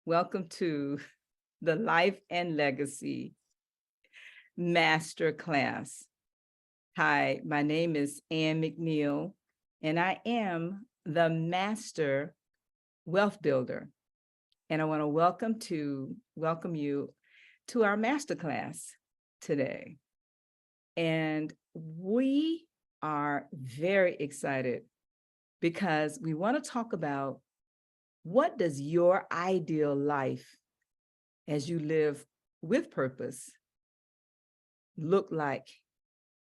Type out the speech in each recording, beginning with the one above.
Welcome to the Life and Legacy Masterclass. Hi, my name is McNeill, and I am the Master Wealth Builder. And I want to welcome you to our masterclass today. And we are very excited because we want to talk about what does your ideal life as you live with purpose look like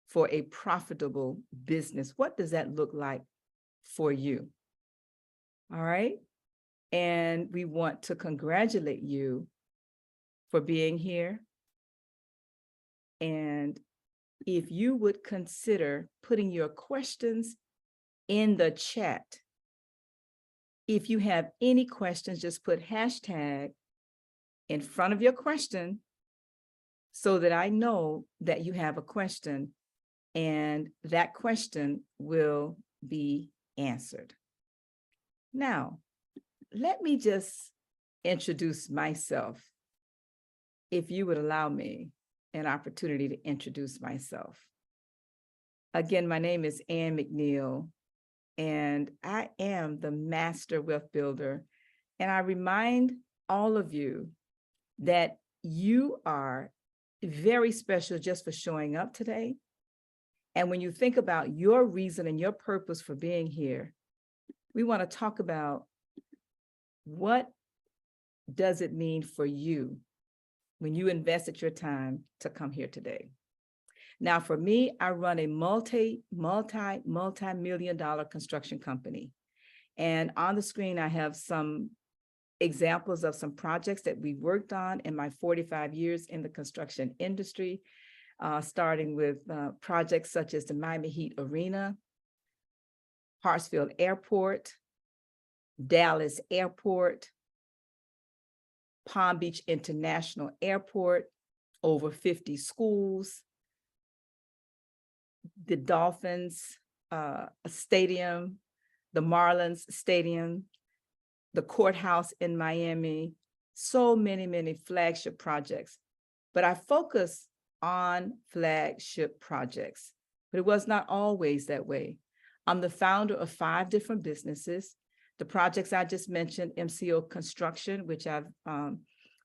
for a profitable business? What does that look like for you? All right. And we want to congratulate you for being here. And if you would consider putting your questions in the chat. If you have any questions, just put hashtag in front of your question so that I know that you have a question and that question will be answered. Now, let me just introduce myself, if you would allow me an opportunity to introduce myself. Again, my name is Ann McNeill, and I am the Master Wealth Builder. And I remind all of you that you are very special just for showing up today. And when you think about your reason and your purpose for being here, we want to talk about what does it mean for you when you invested your time to come here today. Now, for me, I run a multi-million dollar construction company. And on the screen, I have some examples of some projects that we worked on in my 45 years in the construction industry, starting with projects such as the Miami Heat Arena, Hartsfield Airport, Dallas Airport, Palm Beach International Airport, over 50 schools, the Dolphins Stadium, the Marlins Stadium, the courthouse in Miami, so many flagship projects. But I focus on flagship projects, but it was not always that way. I'm the founder of 5 different businesses. The projects I just mentioned, MCO Construction, which I've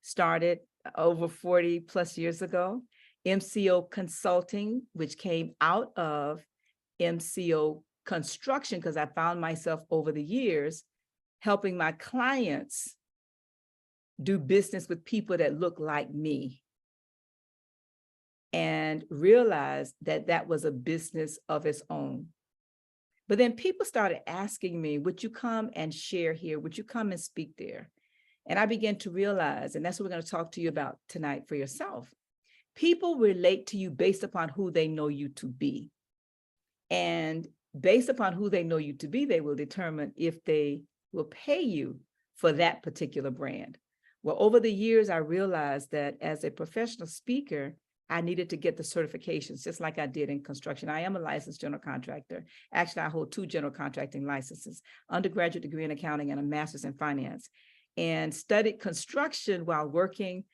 started over 40 plus years ago, MCO Consulting, which came out of MCO Construction because I found myself over the years helping my clients do business with people that look like me and realized that that was a business of its own. But then people started asking me, would you come and share here? Would you come and speak there? And I began to realize, and that's what we're going to talk to you about tonight for yourself. People relate to you based upon who they know you to be. And based upon who they know you to be, they will determine if they will pay you for that particular brand. Well, over the years, I realized that as a professional speaker, I needed to get the certifications, just like I did in construction. I am a licensed general contractor. Actually, I hold 2 general contracting licenses, undergraduate degree in accounting and a master's in finance, and studied construction while working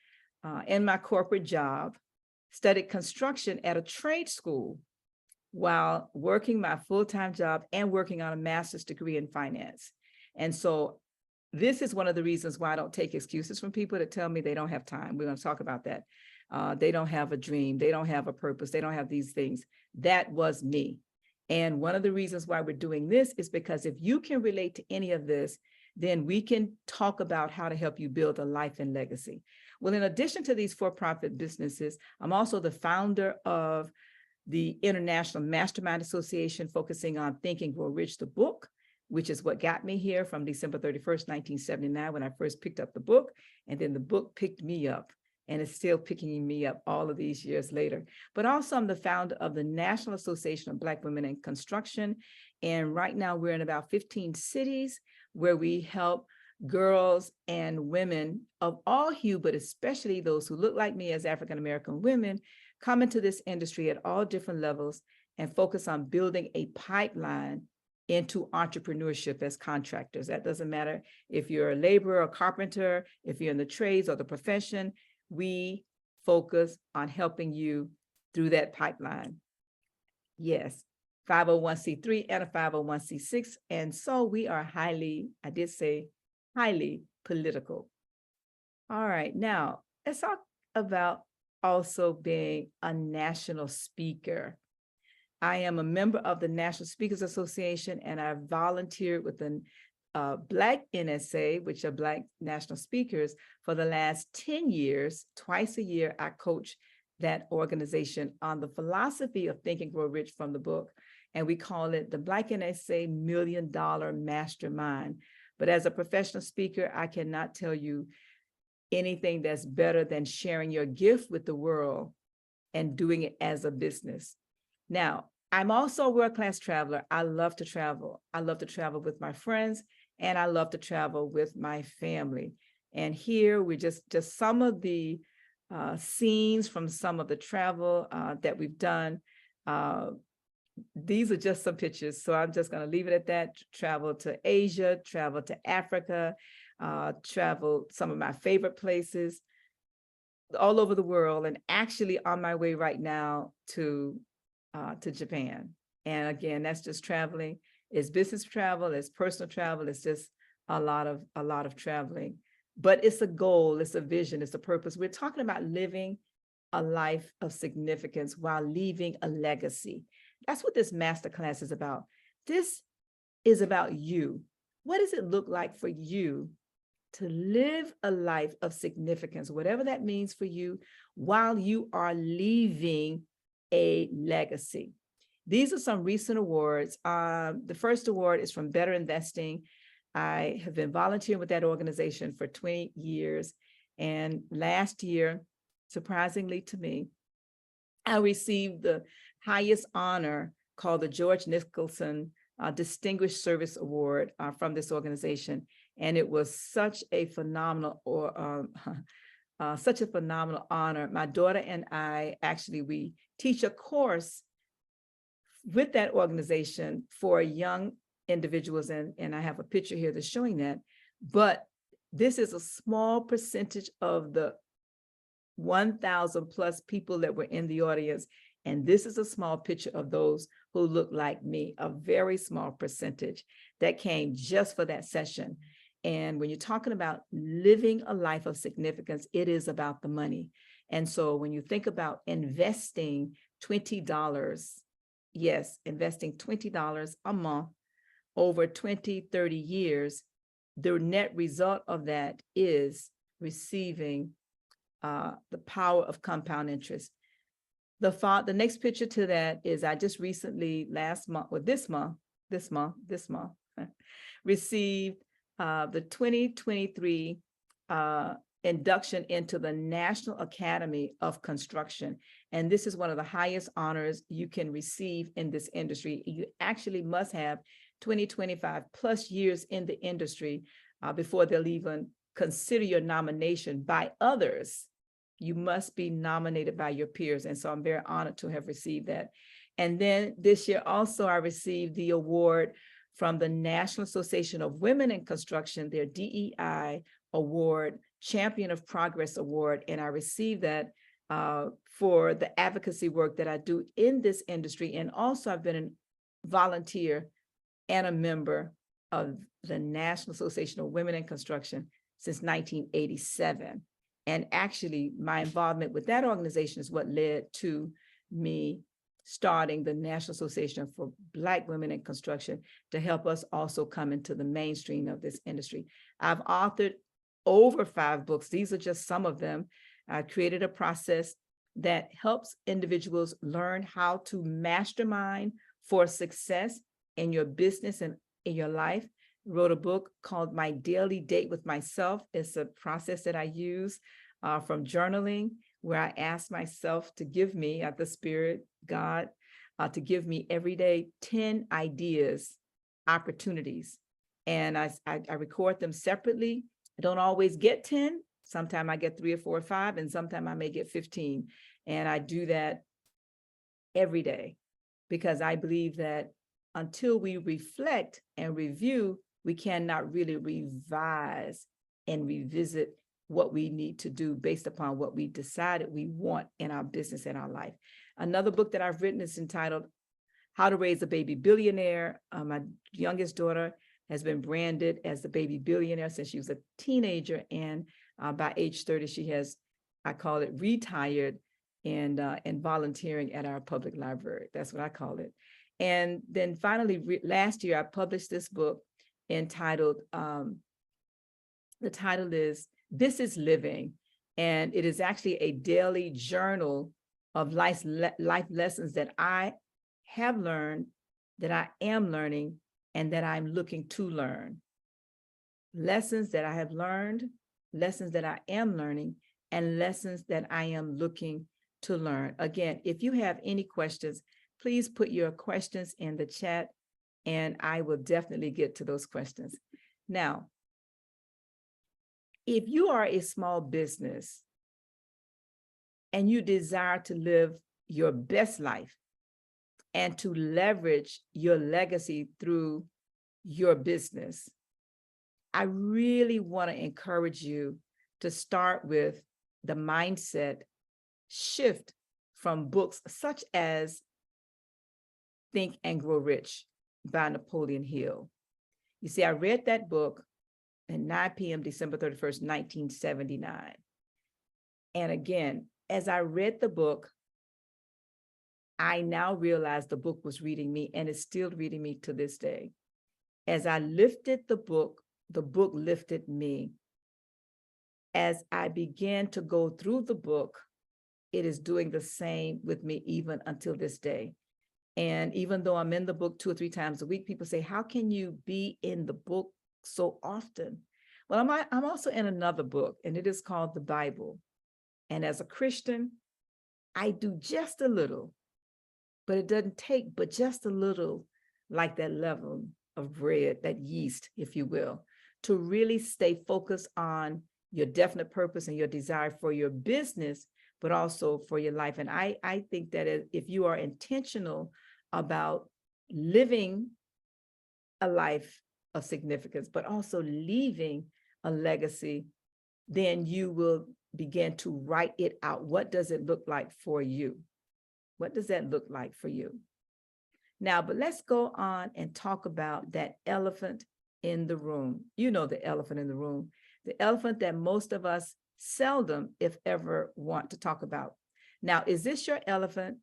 in my corporate job, studied construction at a trade school while working my full-time job and working on a master's degree in finance. And so this is one of the reasons why I don't take excuses from people that tell me they don't have time. We're going to talk about that. They don't have a dream. They don't have a purpose. They don't have these things. That was me. And one of the reasons why we're doing this is because if you can relate to any of this, then we can talk about how to help you build a life and legacy. Well, in addition to these for-profit businesses, I'm also the founder of the International Mastermind Association, focusing on Think and Grow Rich, the book, which is what got me here from December 31st, 1979, when I first picked up the book. And then the book picked me up, and it's still picking me up all of these years later. But also I'm the founder of the National Association of Black Women in Construction. And right now we're in about 15 cities where we help girls and women of all hue, but especially those who look like me as African-American women, come into this industry at all different levels and focus on building a pipeline into entrepreneurship as contractors. That doesn't matter if you're a laborer or carpenter, if you're in the trades or the profession, we focus on helping you through that pipeline. Yes, 501c3 and a 501c6. And so we are highly, I did say highly political. All right, now let's talk about also being a national speaker. I am a member of the National Speakers Association, and I volunteered with the Black NSA, which are Black National Speakers, for the last 10 years. Twice a year, I coach that organization on the philosophy of Think and Grow Rich from the book. And we call it the Black NSA $1 Million Mastermind. But as a professional speaker, I cannot tell you anything that's better than sharing your gift with the world and doing it as a business. Now, I'm also a world-class traveler. I love to travel. I love to travel with my friends, and I love to travel with my family. And here we just some of the scenes from some of the travel that we've done. These are just some pictures, so I'm just going to leave it at that. Travel to Asia, travel to Africa, travel some of my favorite places all over the world, and actually on my way right now to Japan. And again, that's just traveling. It's business travel, it's personal travel, it's just a lot of traveling. But it's a goal, it's a vision, it's a purpose. We're talking about living a life of significance while leaving a legacy. That's what this masterclass is about. This is about you. What does it look like for you to live a life of significance, whatever that means for you, while you are leaving a legacy? These are some recent awards. The first award is from Better Investing. I have been volunteering with that organization for 20 years. And last year, surprisingly to me, I received the highest honor called the George Nicholson Distinguished Service Award from this organization. And it was such a phenomenal honor. My daughter and I, actually, we teach a course with that organization for young individuals, and I have a picture here that's showing that. But this is a small percentage of the 1,000 plus people that were in the audience. And this is a small picture of those who look like me, a very small percentage that came just for that session. And when you're talking about living a life of significance, it is about the money. And so when you think about investing $20, yes, investing $20 a month over 20, 30 years, the net result of that is receiving the power of compound interest. The next picture to that is I just recently this month, received the 2023 induction into the National Academy of Construction. And this is one of the highest honors you can receive in this industry. You actually must have 20, 25 plus years in the industry before they'll even consider your nomination by others. You must be nominated by your peers. And so I'm very honored to have received that. And then this year also, I received the award from the National Association of Women in Construction, their DEI award, Champion of Progress Award. And I received that for the advocacy work that I do in this industry. And also I've been a volunteer and a member of the National Association of Women in Construction since 1987. And actually, my involvement with that organization is what led to me starting the National Association for Black Women in Construction to help us also come into the mainstream of this industry. I've authored over 5 books. These are just some of them. I created a process that helps individuals learn how to mastermind for success in your business and in your life. Wrote a book called My Daily Date with Myself. It's a process that I use from journaling, where I ask myself to give me, the Spirit, God, to give me every day 10 ideas, opportunities. And I record them separately. I don't always get 10. Sometimes I get 3 or 4 or 5, and sometimes I may get 15. And I do that every day because I believe that until we reflect and review, we cannot really revise and revisit what we need to do based upon what we decided we want in our business and our life. Another book that I've written is entitled How to Raise a Baby Billionaire. My youngest daughter has been branded as the baby billionaire since she was a teenager. And by age 30, she has, I call it, retired and volunteering at our public library. That's what I call it. And then finally, last year, I published this book entitled, the title is This is Living. And it is actually a daily journal of life lessons that I have learned, that I am learning, and that I'm looking to learn. Lessons that I have learned, lessons that I am learning, and lessons that I am looking to learn. Again, if you have any questions, please put your questions in the chat, and I will definitely get to those questions. Now, if you are a small business and you desire to live your best life and to leverage your legacy through your business, I really want to encourage you to start with the mindset shift from books such as Think and Grow Rich by Napoleon Hill. You see, I read that book at 9 p.m. December 31st, 1979. And again, as I read the book, I now realize the book was reading me, and it's still reading me to this day. As I lifted the book lifted me. As I began to go through the book, it is doing the same with me even until this day. And even though I'm in the book 2 or 3 times a week, people say, how can you be in the book so often? Well, I'm also in another book, and it is called the Bible. And as a Christian, I do just a little, but it doesn't take but just a little, like that leaven of bread, that yeast, if you will, to really stay focused on your definite purpose and your desire for your business, but also for your life. And I think that if you are intentional about living a life of significance, but also leaving a legacy, then you will begin to write it out. What does it look like for you? What does that look like for you? Now, but let's go on and talk about that elephant in the room. You know, the elephant in the room, the elephant that most of us seldom, if ever, want to talk about. Now, is this your elephant?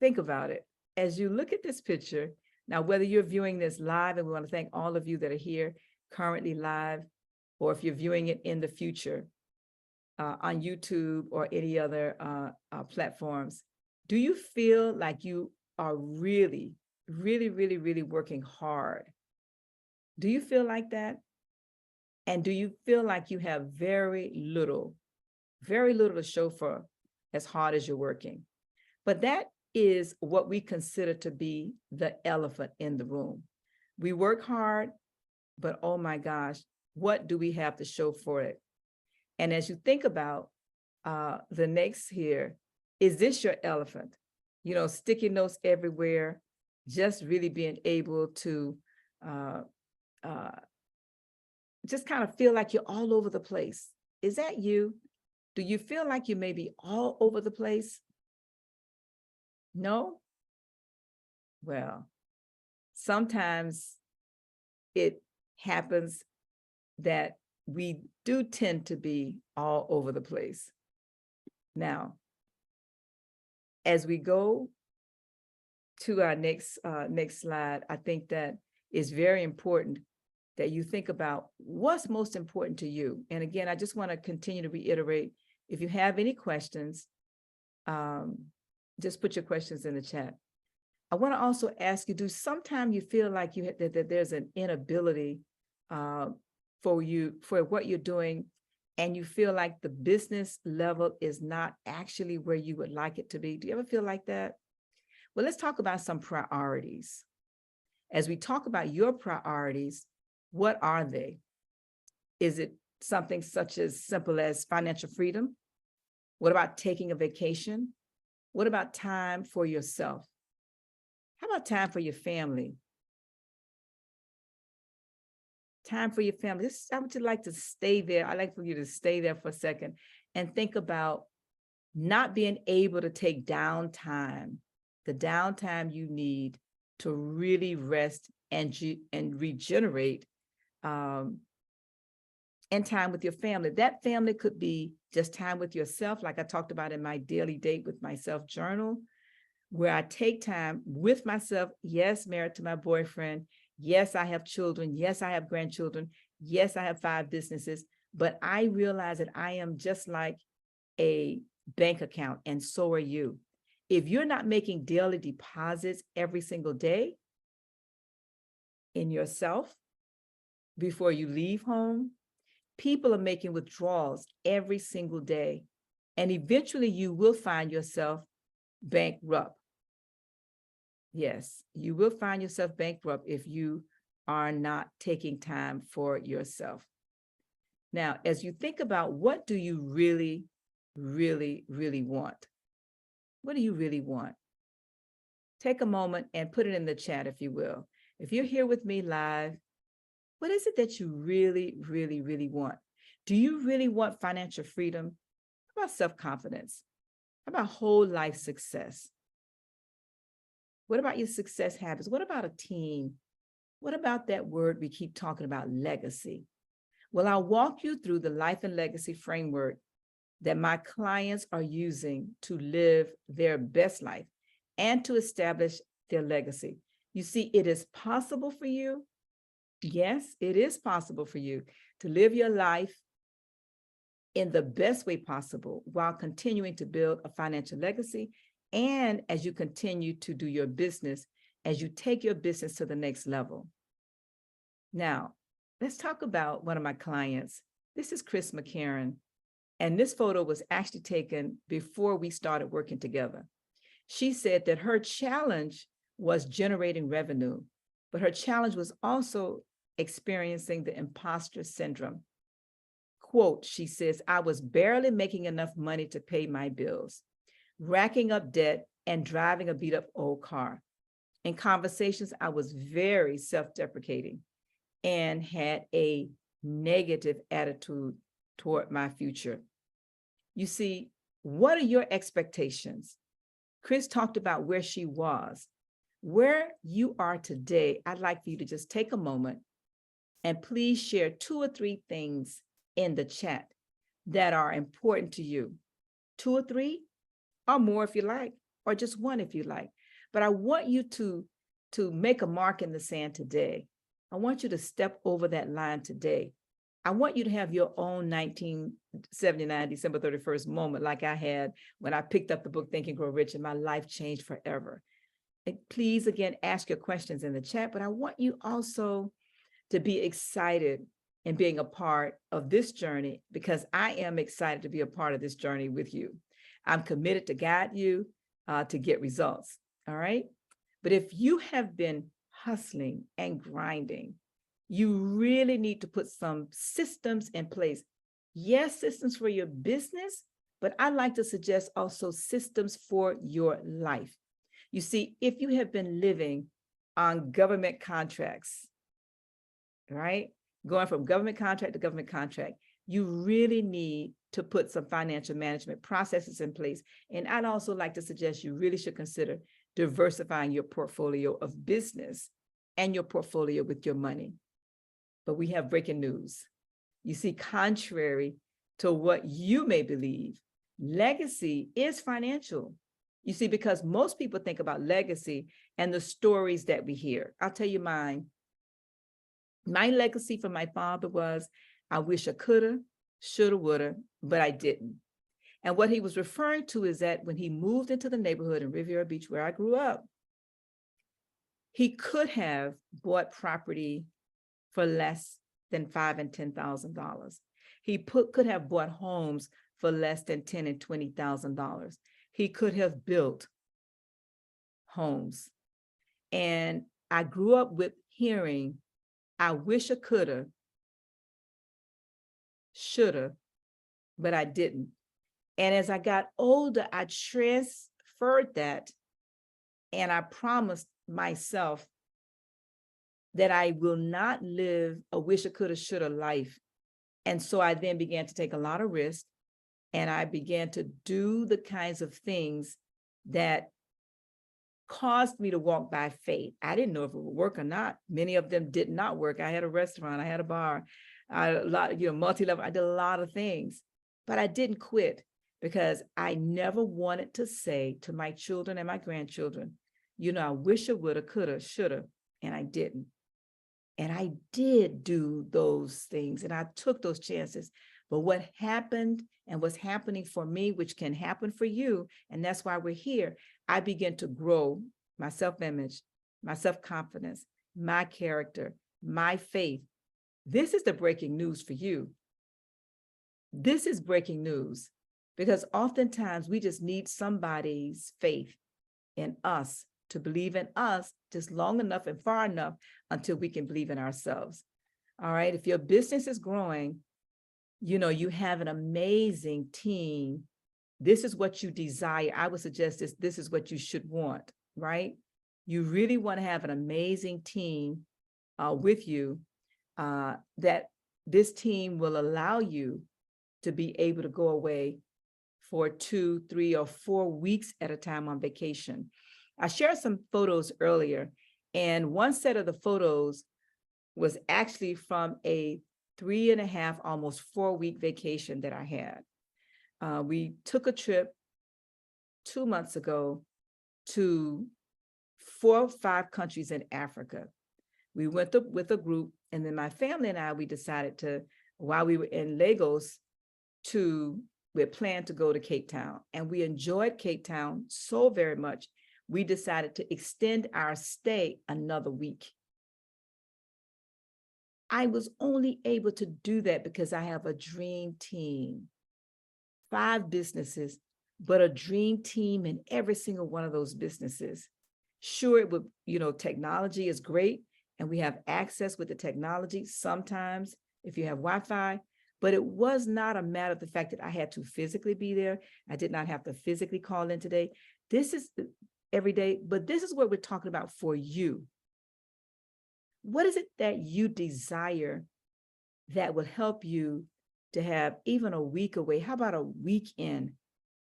Think about it. As you look at this picture, now, whether you're viewing this live, and we want to thank all of you that are here currently live, or if you're viewing it in the future on YouTube or any other platforms, do you feel like you are really, really, really, really working hard? Do you feel like that? And do you feel like you have very little to show for as hard as you're working? But that is what we consider to be the elephant in the room. We work hard, but oh my gosh, what do we have to show for it? And as you think about the next here, is this your elephant? You know, sticky notes everywhere, just really being able to just kind of feel like you're all over the place. Is that you? Do you feel like you may be all over the place? No? Well, sometimes it happens that we do tend to be all over the place. Now, as we go to our next slide, I think that it's very important that you think about what's most important to you. And again, I just want to continue to reiterate, if you have any questions, just put your questions in the chat. I want to also ask you, do sometimes you feel like that there's an inability for what you're doing, and you feel like the business level is not actually where you would like it to be? Do you ever feel like that? Well, let's talk about some priorities. As we talk about your priorities, what are they? Is it something such as simple as financial freedom? What about taking a vacation? What about time for yourself? How about time for your family? Time for your family. I would like to stay there. I'd like for you to stay there for a second and think about not being able to take downtime, the downtime you need to really rest and regenerate, and time with your family. That family could be just time with yourself, like I talked about in my daily date with myself journal, where I take time with myself. Yes, married to my boyfriend. Yes, I have children. Yes, I have grandchildren. Yes, I have 5 businesses, but I realize that I am just like a bank account, and so are you. If you're not making daily deposits every single day in yourself before you leave home, people are making withdrawals every single day, and eventually you will find yourself bankrupt. Yes, you will find yourself bankrupt if you are not taking time for yourself. Now, as you think about what do you really, really, really want? What do you really want? Take a moment and put it in the chat, if you will. If you're here with me live, what is it that you really, really, really want? Do you really want financial freedom? How about self-confidence? How about whole life success? What about your success habits? What about a team? What about that word we keep talking about, legacy? Well, I'll walk you through the life and legacy framework that my clients are using to live their best life and to establish their legacy. You see, it is possible for you. Yes, it is possible for you to live your life in the best way possible while continuing to build a financial legacy. And as you continue to do your business, as you take your business to the next level. Now, let's talk about one of my clients. This is Chris McCarron. And this photo was actually taken before we started working together. She said that her challenge was generating revenue, but her challenge was also experiencing the imposter syndrome. Quote, she says, I was barely making enough money to pay my bills, racking up debt and driving a beat up old car. In conversations, I was very self-deprecating and had a negative attitude toward my future. You see, what are your expectations? Chris talked about where she was. Where you are today, I'd like for you to just take a moment and please share 2 or 3 things in the chat that are important to you. 2 or 3 or more if you like, or just 1 if you like. But I want you to make a mark in the sand today. I want you to step over that line today. I want you to have your own 1979 December 31st moment like I had when I picked up the book Think and Grow Rich and my life changed forever. And please, again, ask your questions in the chat, but I want you also to be excited in being a part of this journey because I am excited to be a part of this journey with you. I'm committed to guide you to get results, all right? But if you have been hustling and grinding, you really need to put some systems in place. Yes, systems for your business, but I like to suggest also systems for your life. You see, if you have been living on government contracts, right? Going from government contract to government contract, you really need to put some financial management processes in place. And I'd also like to suggest you really should consider diversifying your portfolio of business and your portfolio with your money. But we have breaking news. You see, contrary to what you may believe, legacy is financial. You see, because most people think about legacy and the stories that we hear. I'll tell you mine. My legacy from my father was, I wish I coulda, shoulda, woulda, but I didn't. And what he was referring to is that when he moved into the neighborhood in Riviera Beach, where I grew up, he could have bought property for less than $5,000 and $10,000. He could have bought homes for less than $10,000 and $20,000. He could have built homes. And I grew up with hearing, I wish I coulda, shoulda, but I didn't. And as I got older, I transferred that and I promised myself that I will not live a wish-a, coulda, shoulda life. And so I then began to take a lot of risks, and I began to do the kinds of things that caused me to walk by faith. I didn't know if it would work or not. Many of them did not work. I had a restaurant, I had a bar, a lot, multi-level. I did a lot of things, but I didn't quit because I never wanted to say to my children and my grandchildren, I wish I woulda, coulda, shoulda, and I didn't. And I did do those things and I took those chances. But what happened and what's happening for me, which can happen for you, and that's why we're here, I began to grow my self-image, my self-confidence, my character, my faith. This is the breaking news for you. This is breaking news because oftentimes we just need somebody's faith in us to believe in us just long enough and far enough until we can believe in ourselves. All right. If your business is growing, you have an amazing team. This is what you desire. I would suggest this is what you should want, right? You really want to have an amazing team with you that this team will allow you to be able to go away for 2, 3, or 4 weeks at a time on vacation. I shared some photos earlier, and one set of the photos was actually from a 3.5, almost 4-week vacation that I had. We took a trip 2 months ago to 4 or 5 countries in Africa. We went with a group, and then my family and I, we decided to, while we were in Lagos, we had planned to go to Cape Town, and we enjoyed Cape Town so very much. We decided to extend our stay another week. I was only able to do that because I have a dream team, 5 businesses, but a dream team in every single one of those businesses. Sure, it would, technology is great and we have access with the technology sometimes if you have Wi-Fi, but it was not a matter of the fact that I had to physically be there. I did not have to physically call in today. This is every day, but this is what we're talking about for you. What is it that you desire that will help you to have even a week away? How about a weekend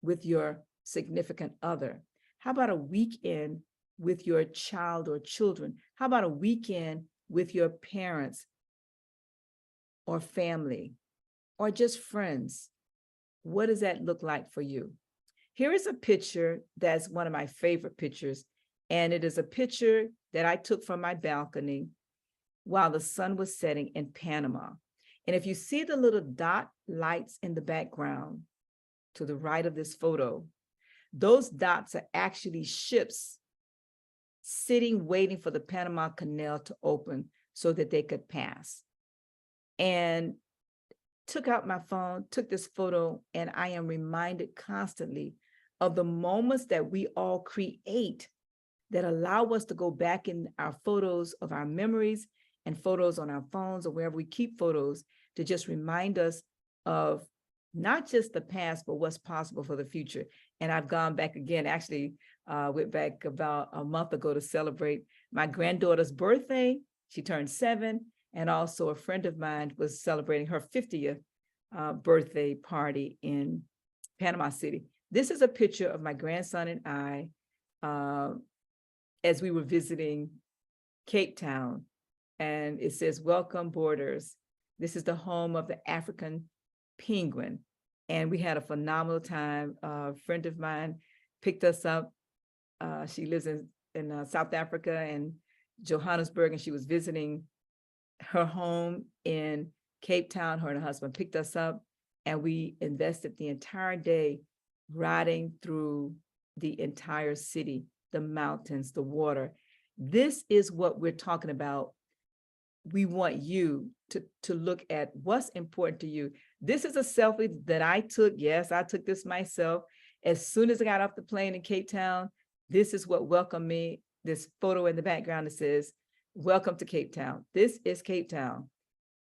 with your significant other? How about a weekend with your child or children? How about a weekend with your parents or family or just friends? What does that look like for you? Here is a picture that's one of my favorite pictures, and it is a picture that I took from my balcony while the sun was setting in Panama. And if you see the little dot lights in the background to the right of this photo, those dots are actually ships sitting, waiting for the Panama Canal to open so that they could pass. And took out my phone, took this photo, and I am reminded constantly of the moments that we all create that allow us to go back in our photos of our memories and photos on our phones or wherever we keep photos to just remind us of not just the past, but what's possible for the future. And I've gone back again, actually went back about a month ago to celebrate my granddaughter's birthday. She turned 7. And also a friend of mine was celebrating her 50th birthday party in Panama City. This is a picture of my grandson and I as we were visiting Cape Town. And it says, "Welcome Borders." This is the home of the African penguin. And we had a phenomenal time. A friend of mine picked us up. She lives in South Africa and Johannesburg, and she was visiting her home in Cape Town. Her and her husband picked us up, and we invested the entire day riding through the entire city, the mountains, the water. This is what we're talking about. We want you to look at what's important to you. This is a selfie that I took. Yes, I took this myself. As soon as I got off the plane in Cape Town, this is what welcomed me. This photo in the background that says, "Welcome to Cape Town." This is Cape Town.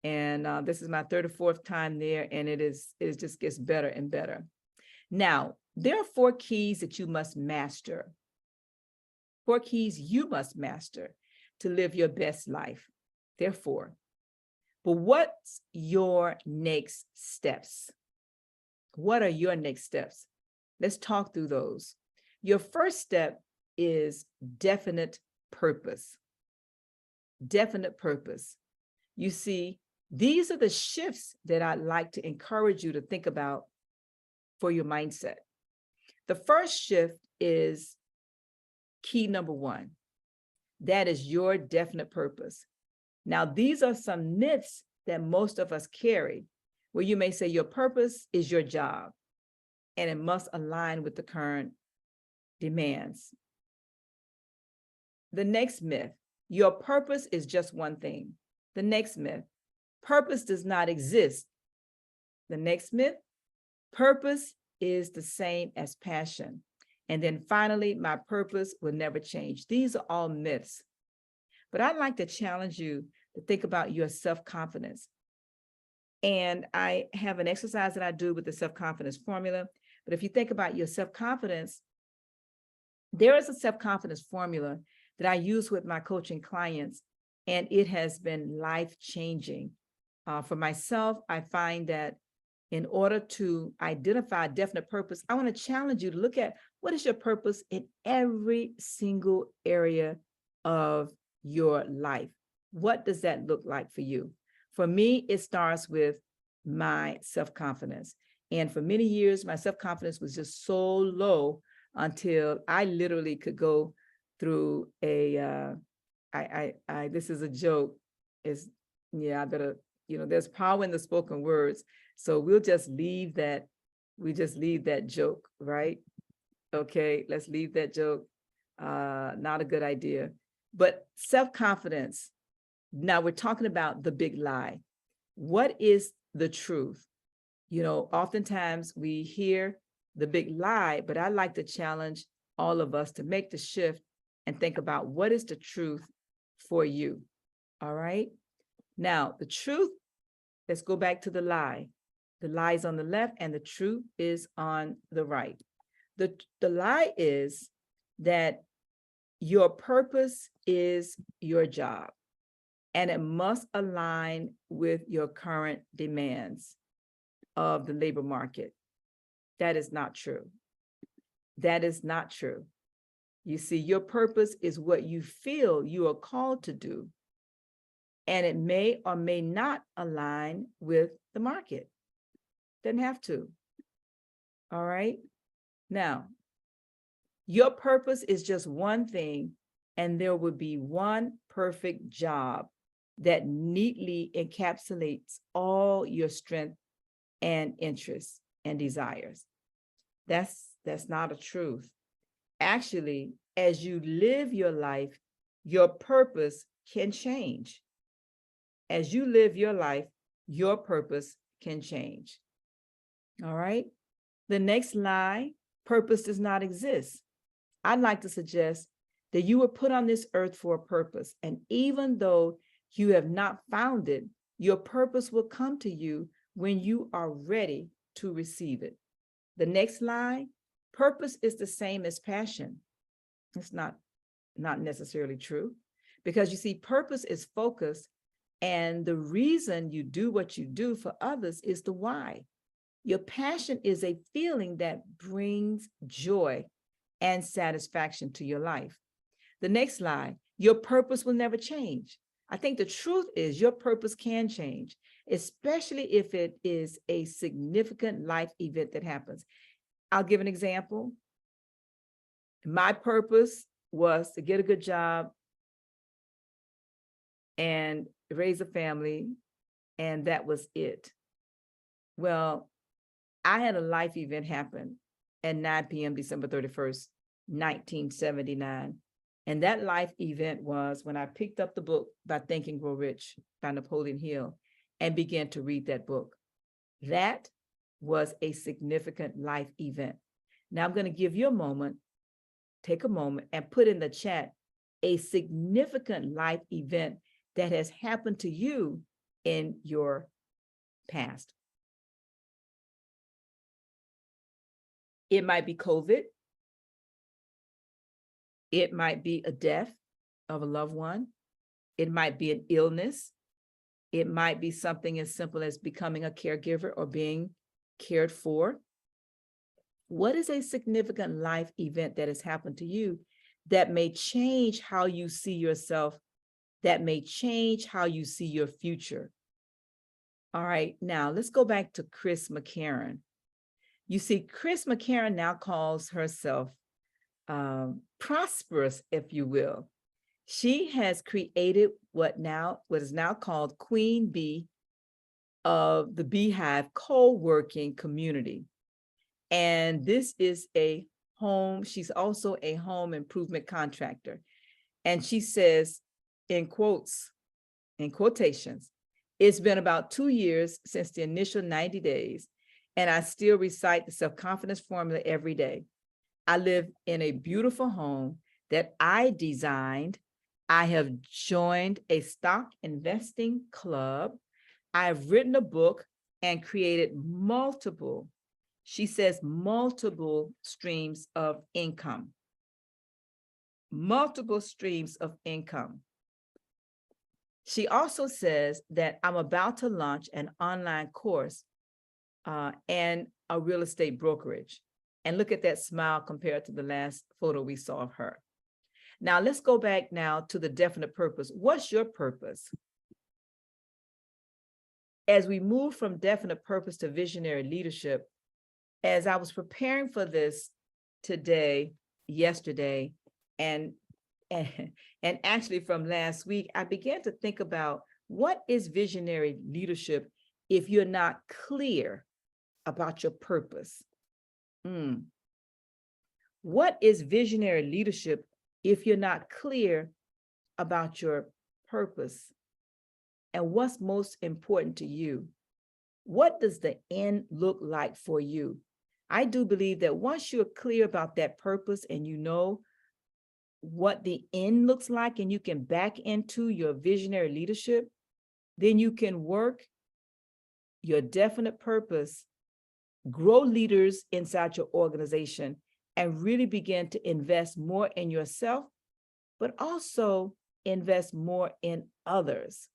And this is my 3rd or 4th time there, and it just gets better and better. Now, there are 4 keys that you must master 4 keys you must master to live your best life. Therefore, but what's your next steps? What are your next steps? Let's talk through those. Your first step is definite purpose. Definite purpose. You see, these are the shifts that I'd like to encourage you to think about for your mindset. The first shift is key number 1. That is your definite purpose. Now, these are some myths that most of us carry, where you may say your purpose is your job and it must align with the current demands. The next myth, your purpose is just one thing. The next myth, purpose does not exist. The next myth, purpose is the same as passion. And then finally, my purpose will never change. These are all myths. But I'd like to challenge you to think about your self-confidence. And I have an exercise that I do with the self-confidence formula. But if you think about your self-confidence, there is a self-confidence formula that I use with my coaching clients, and it has been life-changing. For myself, I find that in order to identify a definite purpose, I want to challenge you to look at what is your purpose in every single area of your life. What does that look like for you? For me, it starts with my self-confidence. And for many years, my self-confidence was just so low until I literally could go through a, this is a joke. I better, there's power in the spoken words. So we'll just leave that. We just leave that joke, right? Okay, let's leave that joke. Not a good idea. But self-confidence, now we're talking about the big lie. What is the truth? Oftentimes we hear the big lie, but I'd like to challenge all of us to make the shift and think about what is the truth for you. All right. Now, the truth, let's go back to the lie. The lie is on the left and the truth is on the right. The lie is that your purpose is your job and it must align with your current demands of the labor market. That is not true. That is not true. You see, your purpose is what you feel you are called to do, and it may or may not align with the market. Doesn't have to. All right. Now, your purpose is just one thing, and there would be one perfect job that neatly encapsulates all your strength and interests and desires. That's not a truth. Actually, as you live your life, your purpose can change. As you live your life, your purpose can change. All right. The next lie, purpose does not exist. I'd like to suggest that you were put on this earth for a purpose. And even though you have not found it, your purpose will come to you when you are ready to receive it. The next lie, purpose is the same as passion. It's not necessarily true, because you see, purpose is focus, and the reason you do what you do for others is the why. Your passion is a feeling that brings joy and satisfaction to your life. The next lie, your purpose will never change. I think the truth is your purpose can change, especially if it is a significant life event that happens. I'll give an example. My purpose was to get a good job and raise a family, and that was it. Well, I had a life event happen at 9 p.m. December 31st, 1979. And that life event was when I picked up the book by Think and Grow Rich by Napoleon Hill and began to read that book. That was a significant life event. Now I'm going to give you a moment, take a moment and put in the chat a significant life event that has happened to you in your past. It might be COVID. It might be a death of a loved one. It might be an illness. It might be something as simple as becoming a caregiver or being cared for. What is a significant life event that has happened to you that may change how you see yourself, that may change how you see your future? All right, now let's go back to Chris McCarron. You see, Chris McCarron now calls herself prosperous, if you will. She has created what is now called Queen Bee of the Beehive co-working community. And this is a home. She's also a home improvement contractor. And she says, in quotes, in quotations, it's been about 2 years since the initial 90 days, and I still recite the self-confidence formula every day. I live in a beautiful home that I designed. I have joined a stock investing club. I've written a book and created multiple, she says, multiple streams of income. Multiple streams of income. She also says that I'm about to launch an online course and a real estate brokerage. And look at that smile compared to the last photo we saw of her. Now, let's go back now to the definite purpose. What's your purpose? As we move from definite purpose to visionary leadership, as I was preparing for this today, yesterday, and actually from last week, I began to think about what is visionary leadership if you're not clear about your purpose? What is visionary leadership if you're not clear about your purpose and what's most important to you? What does the end look like for you? I do believe that once you're clear about that purpose and you know what the end looks like and you can back into your visionary leadership, then you can work your definite purpose, grow leaders inside your organization, and really begin to invest more in yourself, but also invest more in others.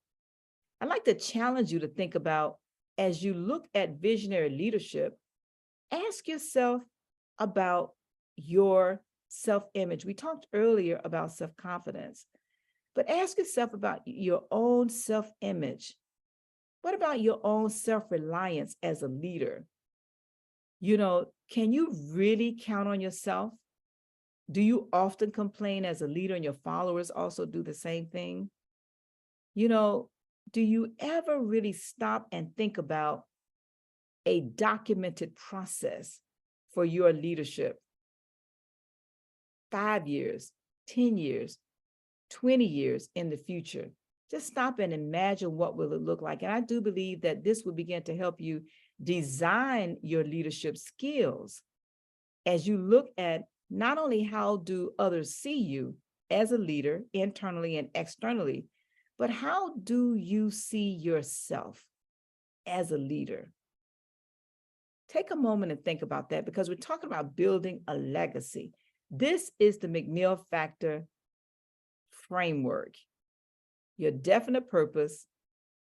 I'd like to challenge you to think about, as you look at visionary leadership, ask yourself about your self-image. We talked earlier about self-confidence, but ask yourself about your own self-image. What about your own self-reliance as a leader? You know, can you really count on yourself? Do you often complain as a leader and your followers also do the same thing? You know, do you ever really stop and think about a documented process for your leadership? 5 years, 10 years, 20 years in the future. Just stop and imagine what will it look like. And I do believe that this will begin to help you design your leadership skills as you look at not only how do others see you as a leader internally and externally, but how do you see yourself as a leader? Take a moment and think about that, because we're talking about building a legacy. This is the McNeill factor framework, your definite purpose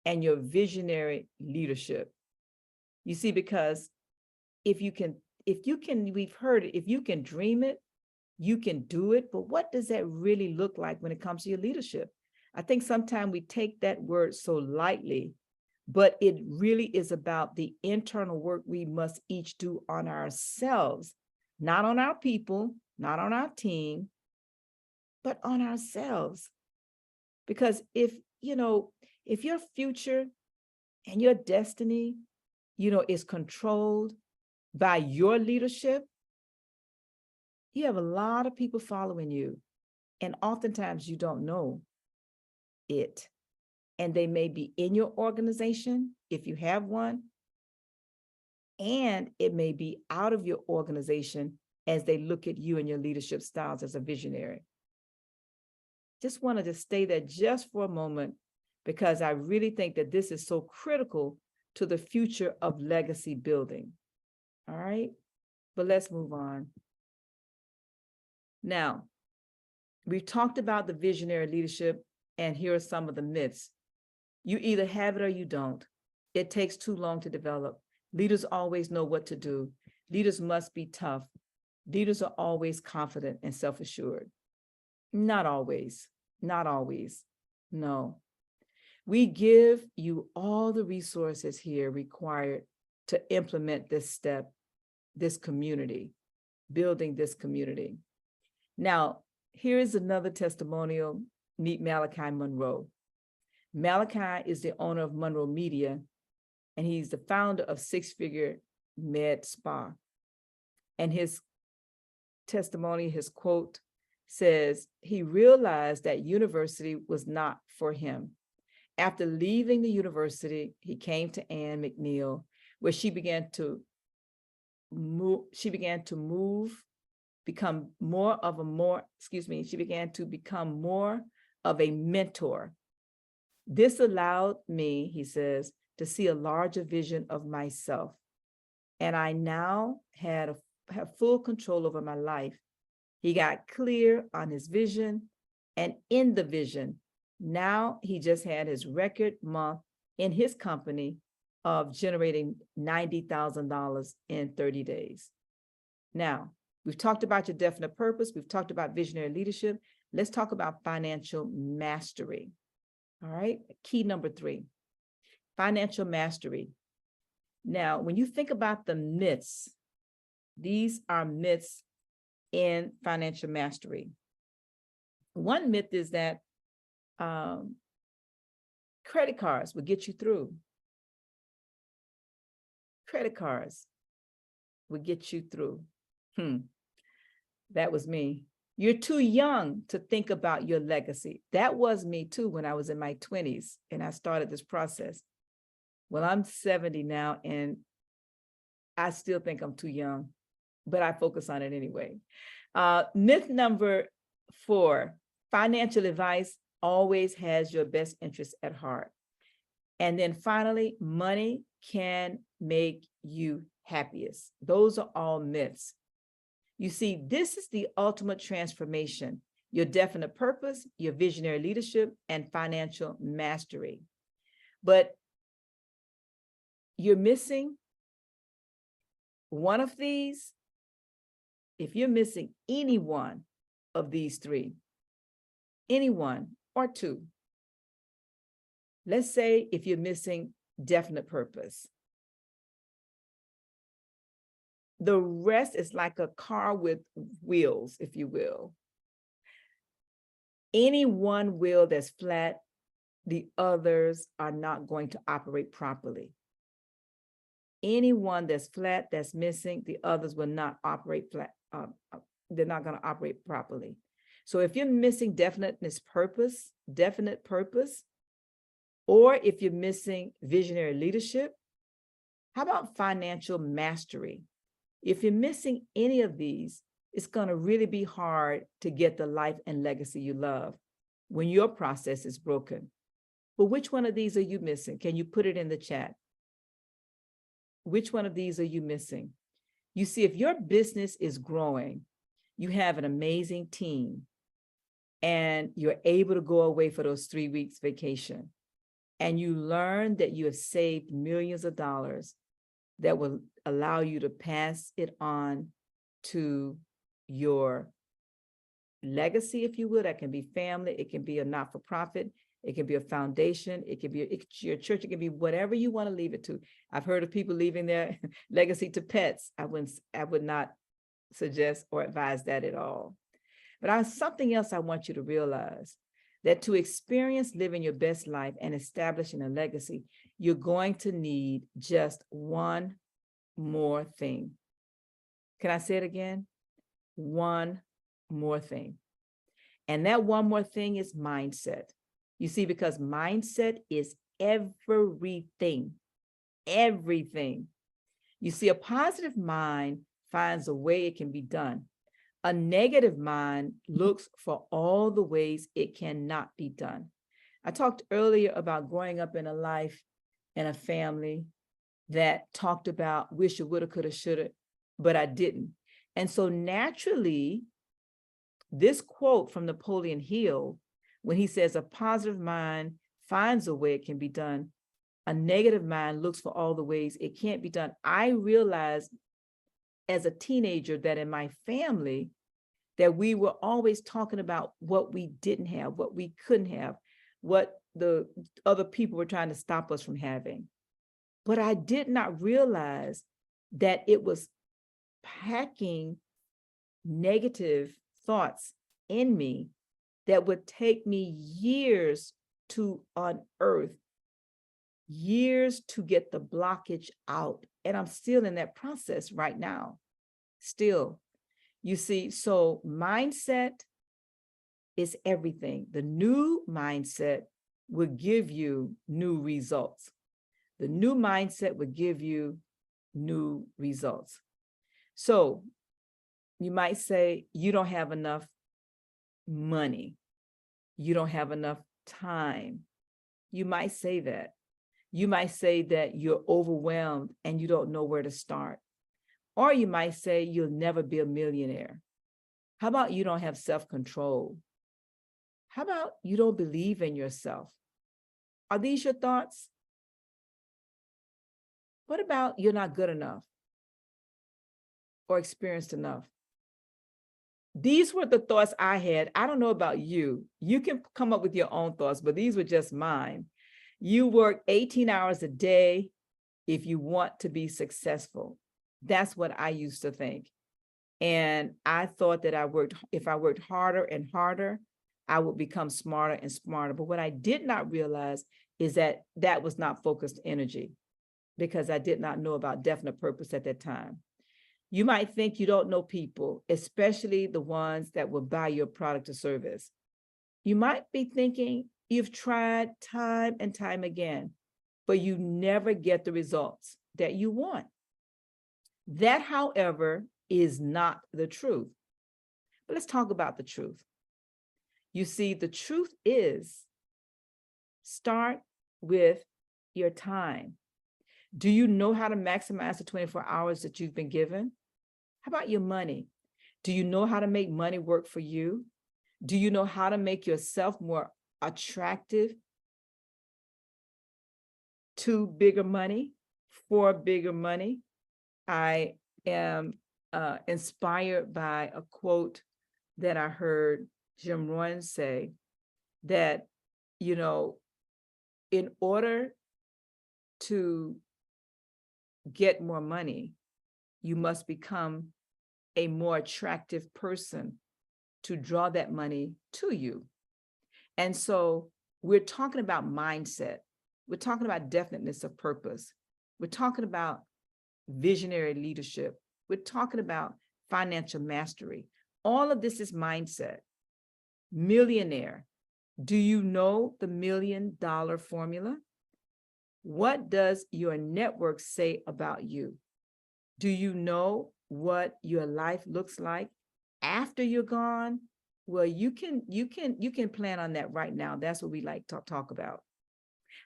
and your visionary leadership. You see, because if you can, we've heard it, if you can dream it, you can do it. But what does that really look like when it comes to your leadership? I think sometimes we take that word so lightly, but it really is about the internal work we must each do on ourselves, not on our people, not on our team, but on ourselves. Because if your future and your destiny, is controlled by your leadership, you have a lot of people following you. And oftentimes you don't know it. And they may be in your organization, if you have one, and it may be out of your organization as they look at you and your leadership styles as a visionary. Just wanted to stay there just for a moment, because I really think that this is so critical to the future of legacy building. All right, but let's move on. Now, We've talked about the visionary leadership, and here are some of the myths. You either have it or you don't. It takes too long to develop. Leaders always know what to do. Leaders must be tough. Leaders are always confident and self-assured. Not always. Not always. No. We give you all the resources here required to implement this step, this community, building this community. Now, here is another testimonial. Meet Malachi Monroe. Malachi is the owner of Monroe Media, and he's the founder of Six Figure Med Spa. And his testimony, his quote says, he realized that university was not for him. After leaving the university, he came to Ann McNeill, where she began to become more of a mentor. This allowed me, he says, to see a larger vision of myself. And I now have full control over my life. He got clear on his vision, and in the vision, now he just had his record month in his company of generating $90,000 in 30 days. Now, we've talked about your definite purpose. We've talked about visionary leadership. Let's talk about financial mastery. All right, key number 3, financial mastery. Now, when you think about the myths, these are myths in financial mastery. One myth is that credit cards will get you through. Credit cards will get you through. That was me. You're too young to think about your legacy. That was me too when I was in my 20s and I started this process. Well, I'm 70 now and I still think I'm too young, but I focus on it anyway. Myth number 4, financial advice always has your best interest at heart. And then finally, money can make you happiest. Those are all myths. You see, this is the ultimate transformation: your definite purpose, your visionary leadership, and financial mastery. But you're missing one of these. If you're missing any one of these 3, any one or 2, let's say if you're missing definite purpose, the rest is like a car with wheels, if you will. Any one wheel that's flat, the others are not going to operate properly. Any one that's flat, that's missing, the others will not operate flat. They're not going to operate properly. So if you're missing definite purpose, or if you're missing visionary leadership, how about financial mastery? If you're missing any of these, it's going to really be hard to get the life and legacy you love when your process is broken. But which one of these are you missing? Can you put it in the chat? Which one of these are you missing? You see, if your business is growing, you have an amazing team, and you're able to go away for those 3 weeks vacation, and you learn that you have saved millions of dollars that will allow you to pass it on to your legacy, if you will. That can be family, it can be a not-for-profit, it can be a foundation, it can be your church, it can be whatever you want to leave it to. I've heard of people leaving their legacy to pets. I would not suggest or advise that at all. But something else I want you to realize, that to experience living your best life and establishing a legacy, you're going to need just one more thing. Can I say it again? One more thing. And that one more thing is mindset. You see, because mindset is everything, everything. You see, a positive mind finds a way it can be done. A negative mind looks for all the ways it cannot be done. I talked earlier about growing up in a life and a family that talked about wish, woulda, coulda, shoulda, but I didn't. And so naturally, This quote from Napoleon Hill, when he says, a positive mind finds a way it can be done, a negative mind looks for all the ways it can't be done. I realized as a teenager that in my family, that we were always talking about what we didn't have, what we couldn't have, what the other people were trying to stop us from having. But I did not realize that it was packing negative thoughts in me that would take me years to unearth, years to get the blockage out. And I'm still in that process right now, still. You see, so mindset is everything. The new mindset will give you new results. The new mindset will give you new results. So you might say, you don't have enough money. You don't have enough time. You might say that. You might say that you're overwhelmed and you don't know where to start. Or you might say you'll never be a millionaire. How about you don't have self-control? How about you don't believe in yourself? Are these your thoughts? What about you're not good enough or experienced enough? These were the thoughts I had. I don't know about you. You can come up with your own thoughts, but these were just mine. You work 18 hours a day if you want to be successful. That's what I used to think. And I thought that if I worked harder and harder, I would become smarter and smarter. But what I did not realize is that that was not focused energy, because I did not know about definite purpose at that time. You might think you don't know people, especially the ones that will buy your product or service. You might be thinking you've tried time and time again, but you never get the results that you want. That, however, is not the truth. But let's talk about the truth. You see, the truth is, start with your time. Do you know how to maximize the 24 hours that you've been given? How about your money? Do you know how to make money work for you? Do you know how to make yourself more attractive to bigger money, for bigger money? I am inspired by a quote that I heard Jim Rohn say, that, you know, in order to get more money, you must become a more attractive person to draw that money to you. And so we're talking about mindset. We're talking about definiteness of purpose. We're talking about visionary leadership. We're talking about financial mastery. All of this is mindset. Millionaire. Do you know the $1 million formula? What does your network say about you? Do you know what your life looks like after you're gone? Well, you can plan on that right now. That's what we like to talk about.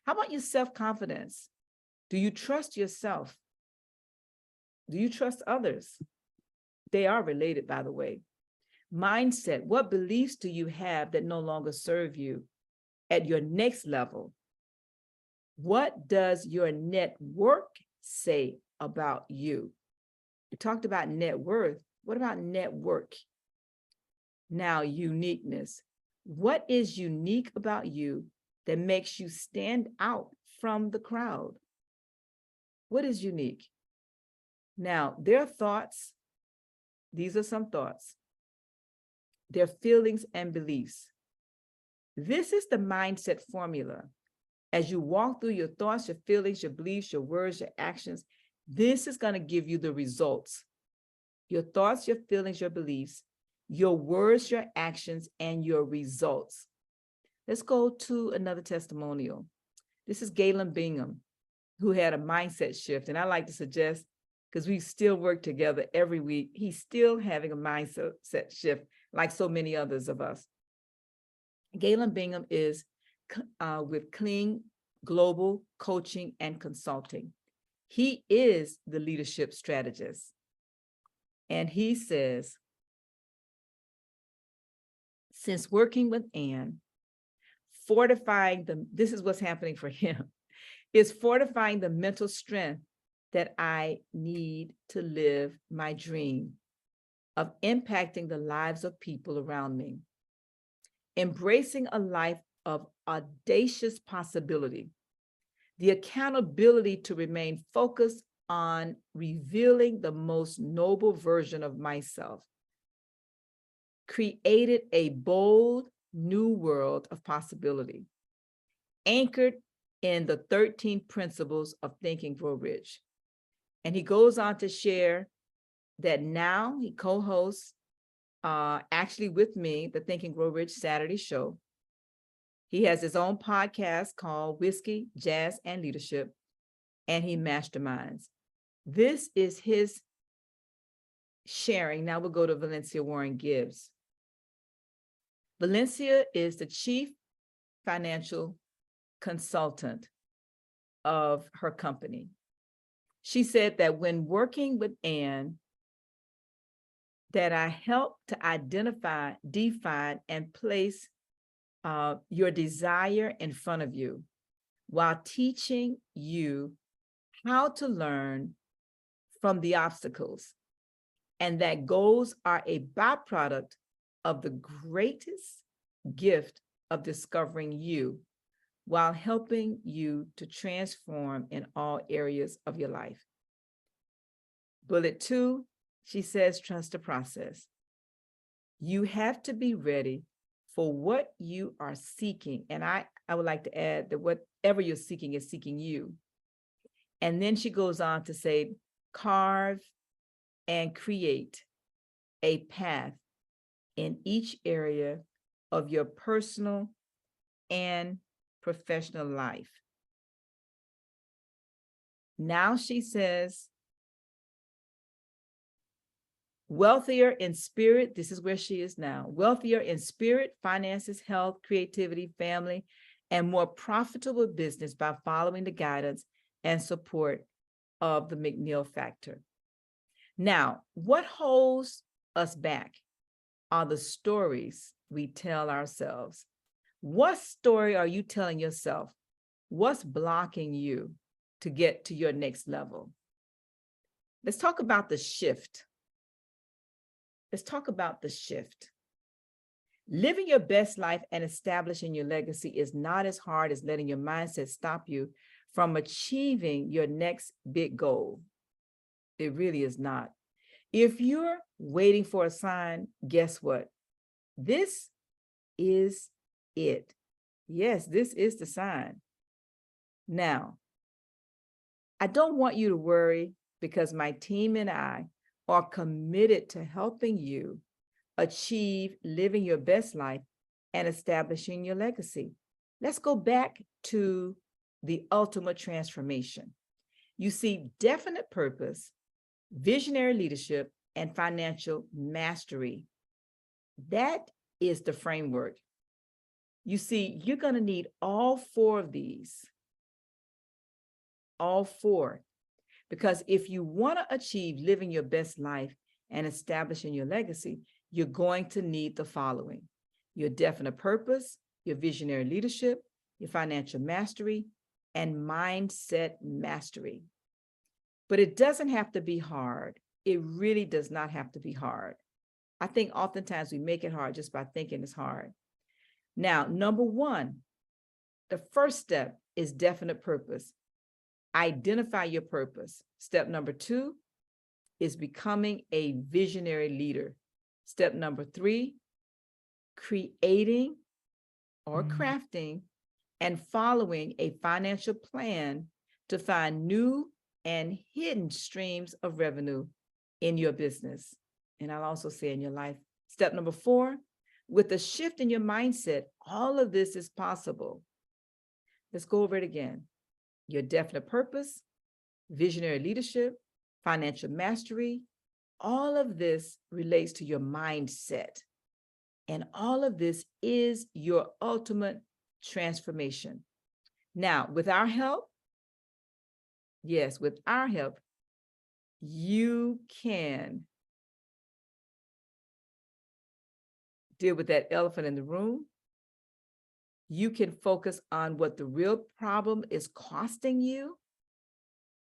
How about your self-confidence? Do you trust yourself? Do you trust others? They are related, by the way. Mindset. What beliefs do you have that no longer serve you at your next level? What does your network say about you? We talked about net worth. What about network? Now, uniqueness. What is unique about you that makes you stand out from the crowd? What is unique? Now, their thoughts, these are some thoughts. Their feelings and beliefs. This is the mindset formula. As you walk through your thoughts, your feelings, your beliefs, your words, your actions, this is going to give you the results. Your thoughts, your feelings, your beliefs, your words, your actions, and your results. Let's go to another testimonial. This is Galen Bingham, who had a mindset shift. And I like to suggest, because we still work together every week, he's still having a mindset shift like so many others of us. Galen Bingham is with Clean Global Coaching and Consulting. He is the leadership strategist. And he says, since working with Ann, fortifying this is what's happening for him, is fortifying the mental strength that I need to live my dream of impacting the lives of people around me, embracing a life of audacious possibility, the accountability to remain focused on revealing the most noble version of myself, created a bold new world of possibility, anchored in the 13 principles of Think and Grow Rich. And he goes on to share that now he co-hosts actually with me, the Think and Grow Rich Saturday show. He has his own podcast called Whiskey, Jazz, and Leadership, and he masterminds. This is his sharing. Now we'll go to Valencia Warren Gibbs. Valencia is the chief financial consultant of her company. She said that when working with Ann, that I helped to identify, define, and place your desire in front of you while teaching you how to learn from the obstacles, and that goals are a byproduct of the greatest gift of discovering you while helping you to transform in all areas of your life. Bullet 2, she says, trust the process. You have to be ready for what you are seeking. And I would like to add that whatever you're seeking is seeking you. And then she goes on to say, carve and create a path in each area of your personal and professional life. Now she says, wealthier in spirit, this is where she is now, wealthier in spirit, finances, health, creativity, family, and more profitable business by following the guidance and support of the McNeill factor. Now, what holds us back are the stories we tell ourselves. What story are you telling yourself? What's blocking you to get to your next level? Let's talk about the shift. Let's talk about the shift. Living your best life and establishing your legacy is not as hard as letting your mindset stop you from achieving your next big goal. It really is not. If you're waiting for a sign, guess what? This is it. Yes, this is the sign. Now, I don't want you to worry because my team and I are committed to helping you achieve living your best life and establishing your legacy. Let's go back to the ultimate transformation. You see, definite purpose, visionary leadership, and financial mastery. That is the framework. You see, you're going to need all 4 of these. All 4. Because if you want to achieve living your best life and establishing your legacy, you're going to need the following: your definite purpose, your visionary leadership, your financial mastery, and mindset mastery. But it doesn't have to be hard. It really does not have to be hard. I think oftentimes we make it hard just by thinking it's hard. Now, number 1, the first step is definite purpose. Identify your purpose. Step number 2 is becoming a visionary leader. Step number 3, creating or crafting and following a financial plan to find new and hidden streams of revenue in your business. And I'll also say in your life. Step number 4, with a shift in your mindset, all of this is possible. Let's go over it again. Your definite purpose, visionary leadership, financial mastery, all of this relates to your mindset. And all of this is your ultimate transformation. Now, with our help, yes, with our help, you can deal with that elephant in the room. You can focus on what the real problem is costing you,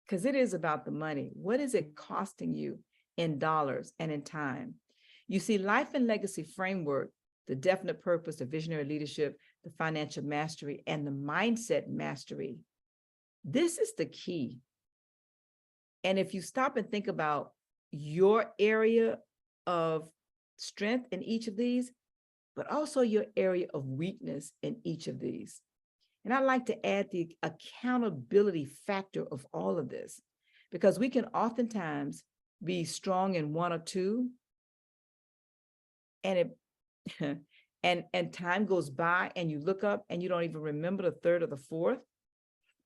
because it is about the money. What is it costing you in dollars and in time? You see, life and legacy framework, the definite purpose, the visionary leadership, the financial mastery, and the mindset mastery. This is the key. And if you stop and think about your area of strength in each of these, but also your area of weakness in each of these. And I like to add the accountability factor of all of this, because we can oftentimes be strong in one or two, and it and time goes by and you look up and you don't even remember the third or the fourth.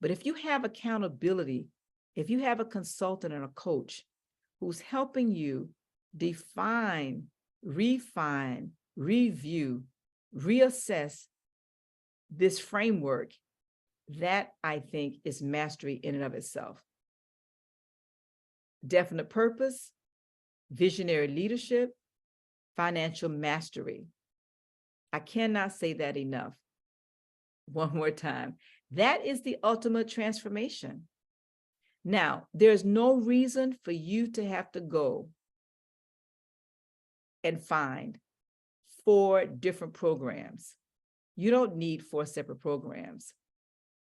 But if you have accountability, if you have a consultant and a coach who's helping you define, refine, review, reassess this framework, that I think is mastery in and of itself. Definite purpose, visionary leadership, financial mastery. I cannot say that enough. One more time. That is the ultimate transformation. Now, there's no reason for you to have to go and find 4 different programs. You don't need 4 separate programs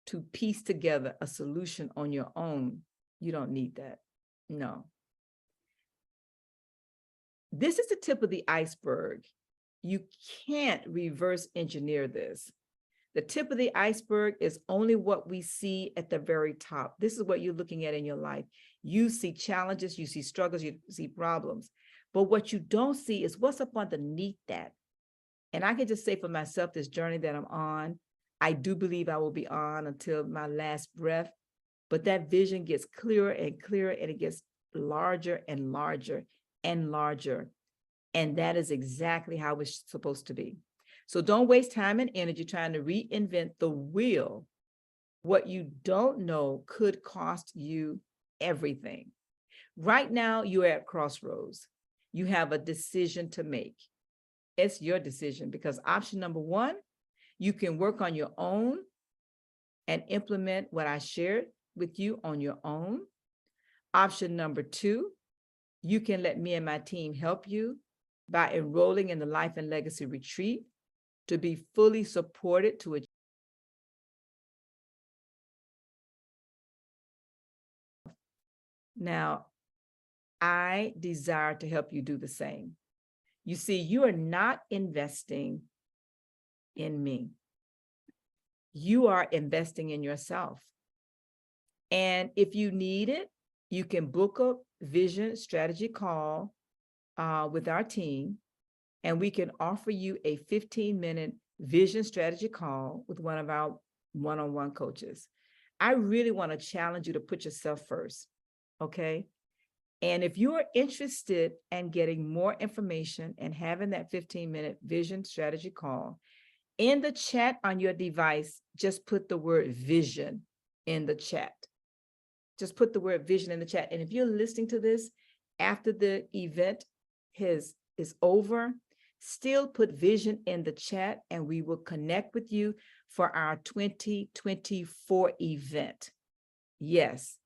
to piece together a solution on your own. You don't need that. No. This is the tip of the iceberg. You can't reverse engineer this. The tip of the iceberg is only what we see at the very top. This is what you're looking at in your life. You see challenges, you see struggles, you see problems. But what you don't see is what's up underneath that. And I can just say for myself, this journey that I'm on, I do believe I will be on until my last breath. But that vision gets clearer and clearer, and it gets larger and larger and larger. And that is exactly how it's supposed to be. So don't waste time and energy trying to reinvent the wheel. What you don't know could cost you everything. Right now, you're at crossroads. You have a decision to make. It's your decision, because option number 1, you can work on your own and implement what I shared with you on your own. Option number 2, you can let me and my team help you by enrolling in the Life and Legacy Retreat to be fully supported to achieve. Now, I desire to help you do the same. You see, you are not investing in me. You are investing in yourself. And if you need it, you can book a vision strategy call with our team, and we can offer you a 15-minute vision strategy call with one of our one-on-one coaches. I really want to challenge you to put yourself first, okay? And if you are interested in getting more information and having that 15-minute vision strategy call, in the chat on your device, just put the word vision in the chat. Just put the word vision in the chat. And if you're listening to this after the event is over, still put vision in the chat, and we will connect with you for our 2024 event. Yes,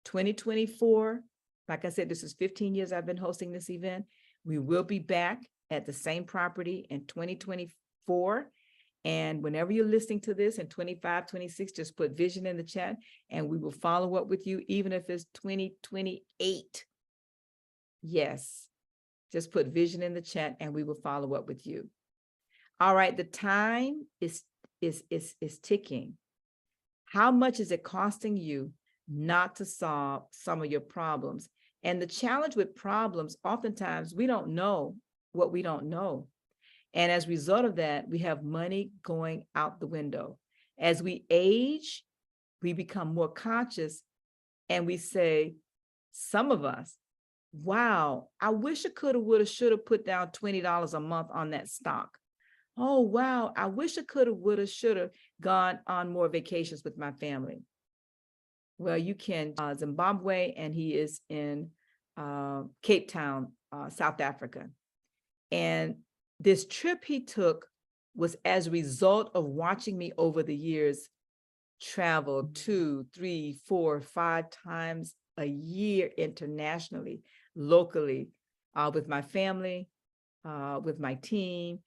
2024. Like I said, this is 15 years I've been hosting this event. We will be back at the same property in 2024. And whenever you're listening to this in 25, 26, just put vision in the chat, and we will follow up with you, even if it's 2028. Yes, just put vision in the chat and we will follow up with you. All right, the time is ticking. How much is it costing you not to solve some of your problems? And the challenge with problems, oftentimes we don't know what we don't know. And as a result of that, we have money going out the window. As we age, we become more conscious, and we say, some of us, wow, I wish I could have, would have, should have put down $20 a month on that stock. Oh, wow, I wish I could have, would have, should have gone on more vacations with my family. Well, you can, Zimbabwe, and he is in Cape Town, South Africa. And This trip he took was as a result of watching me over the years travel 2, 3, 4, 5 times a year internationally, locally, with my family, with my team,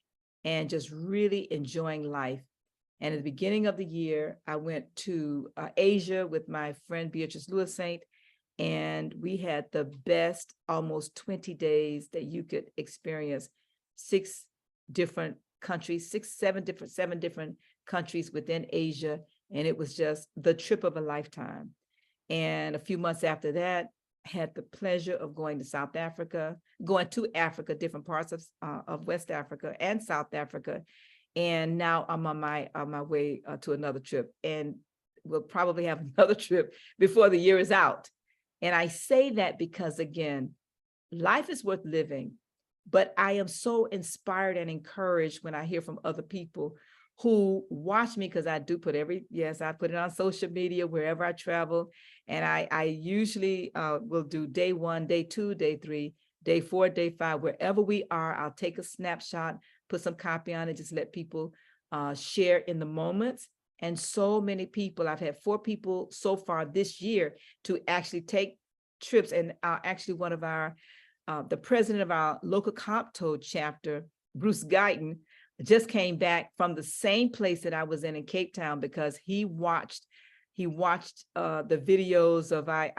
and just really enjoying life. And at the beginning of the year, I went to Asia with my friend Beatrice Lewis Saint, and we had the best almost 20 days that you could experience. 6 different countries, 7 different countries within Asia. And it was just the trip of a lifetime. And a few months after that, I had the pleasure of going to South Africa, going to Africa, different parts of West Africa and South Africa. And now I'm on my way to another trip, and we'll probably have another trip before the year is out. And I say that because, again, life is worth living, but I am so inspired and encouraged when I hear from other people who watch me, because I do put I put it on social media wherever I travel. And I usually will do day 1, day 2, day 3, day 4, day 5, wherever we are, I'll take a snapshot, put some copy on it, just let people share in the moments. And so many people, I've had 4 people so far this year to actually take trips. And actually one of our, the president of our local Compto chapter, Bruce Guyton, just came back from the same place that I was in Cape Town, because he watched the videos of I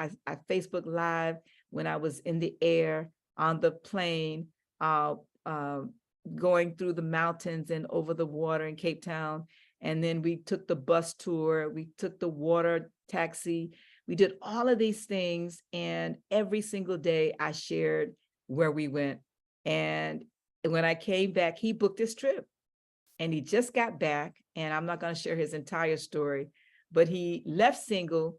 Facebook Live when I was in the air, on the plane, going through the mountains and over the water in Cape Town. And then we took the bus tour, we took the water taxi, we did all of these things. And every single day I shared where we went. And when I came back, he booked this trip. And he just got back, and I'm not going to share his entire story, but he left single,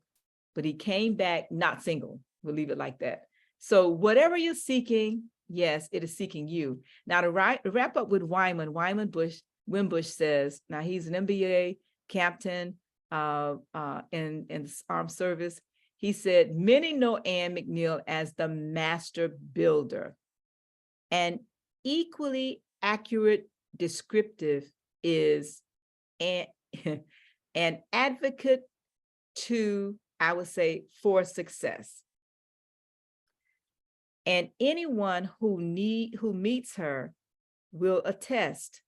but he came back not single. We'll leave it like that. So whatever you're seeking, yes, it is seeking you. Now to wrap up with Wyman Wimbush says, now he's an MBA captain in the armed service. He said, many know Ann McNeill as the master builder. And equally accurate descriptive is an advocate to, I would say, for success. And anyone who meets her will attest,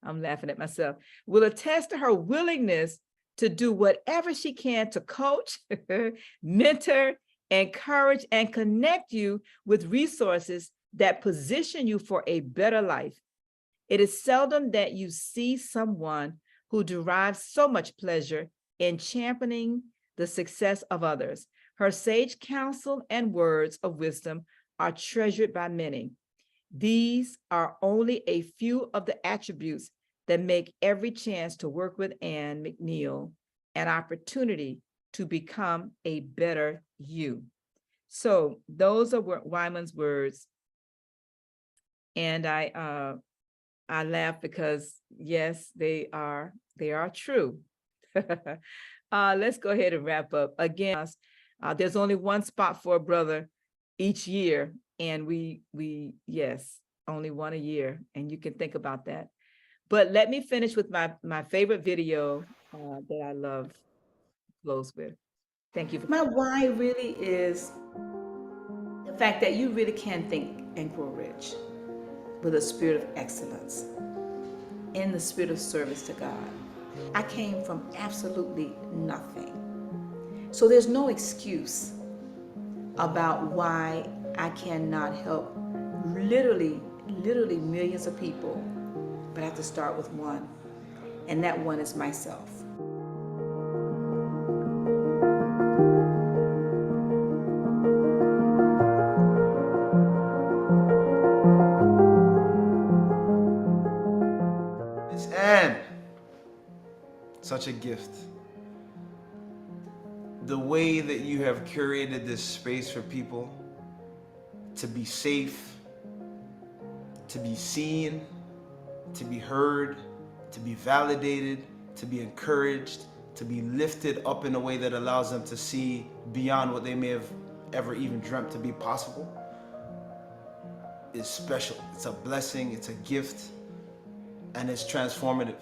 I'm laughing at myself, will attest to her willingness to do whatever she can to coach, mentor, encourage, and connect you with resources that position you for a better life. It is seldom that you see someone who derives so much pleasure in championing the success of others. Her sage counsel and words of wisdom are treasured by many. These are only a few of the attributes that make every chance to work with Ann McNeill an opportunity to become a better you. So those are Wyman's words. And I laugh because, yes, they are true. Let's go ahead and wrap up. Again, there's only one spot for a brother each year. And yes, only one a year. And you can think about that. But let me finish with my favorite video that I love to close with. Thank you. My why really is the fact that you really can think and grow rich with a spirit of excellence, in the spirit of service to God. I came from absolutely nothing. So there's no excuse about why I cannot help literally millions of people, but I have to start with one, and that one is myself. And such a gift. The way that you have curated this space for people to be safe, to be seen, to be heard, to be validated, to be encouraged, to be lifted up in a way that allows them to see beyond what they may have ever even dreamt to be possible. is special. It's a blessing, it's a gift, and it's transformative.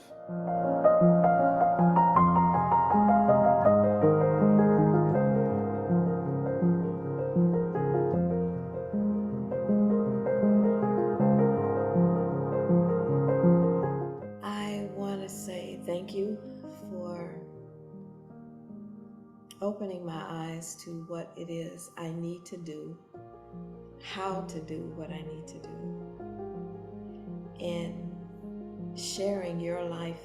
I want to say thank you for opening my eyes to what it is I need to do, how to do what I need to do, and sharing your life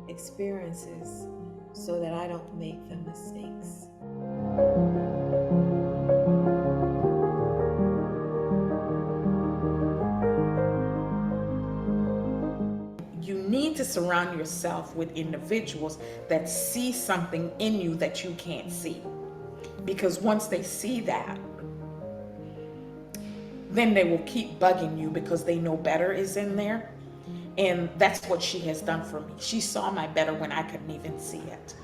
experiences so that I don't make the mistakes. You need to surround yourself with individuals that see something in you that you can't see. Because once they see that, then they will keep bugging you because they know better is in there. And that's what she has done for me. She saw my better when I couldn't even see it.